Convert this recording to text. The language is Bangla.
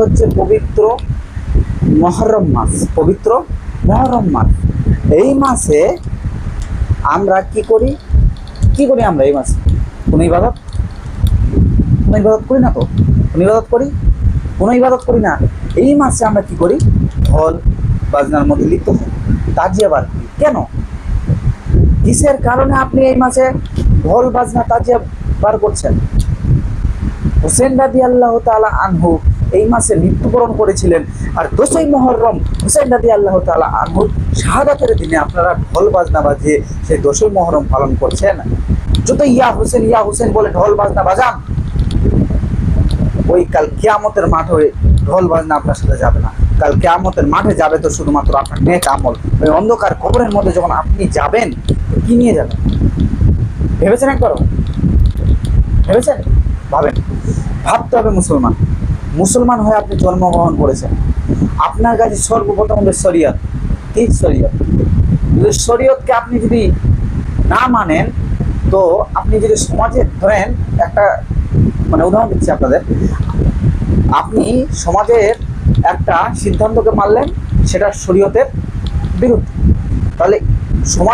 হচ্ছে পবিত্র মুহররম মাস, পবিত্র মুহররম মাস। এই মাসে আমরা কি করি আমরা এই মাসে কোনো ইবাদত করি না তো? কোনো ইবাদত করি না। এই মাসে আমরা কি করি? ঢোল বাজনার মধ্যে লিপ্ত হই, তাজিয়া বার করি। কেন? কিসের কারণে আপনি এই মাসে ঢোল বাজনা তাজিয়া বার করছেন? হোসেন রাদিয়াল্লাহু তাআলা আনহু এই মাসে মৃত্যুবরণ করেছিলেন, আর 10ই মুহররম হোসেন রাদিয়াল্লাহু তাআলা আনহু শাহাদাতের দিনে আপনারা ঢোল বাজনা বাজিয়ে সেই 10ই মুহররম পালন করছেন। যত ইয়া হোসেন বলে ঢোল বাজনা বাজান, ওই কাল কিয়ামতের মাঠে ঢোল বাজনা আপনার সাথে যাবে না। কাল কিয়ামতের মাঠে যাবে তো শুধুমাত্র আপনার নেক আমল। ওই অন্ধকার কবরের মধ্যে যখন আপনি যাবেন, কি নিয়ে যাবেন? ভেবেছেন একবারও? ভাবেন। ভাবতে হবে। মুসলমান হয়ে আপনি জন্মগ্রহণ করেছেন, আপনার কাছে সর্বপ্রথম শরীয়ত। কি শরীয়ত? শরীয়তকে আপনি যদি না মানেন, তো আপনি যদি সমাজে ধরেন একটা উদাহরণ দিচ্ছি আপনাদের, আপনি সমাজের একটা সিদ্ধান্তকে মানলেন, সেটা শরীয়তের বিরুদ্ধে, তাহলে সমাজে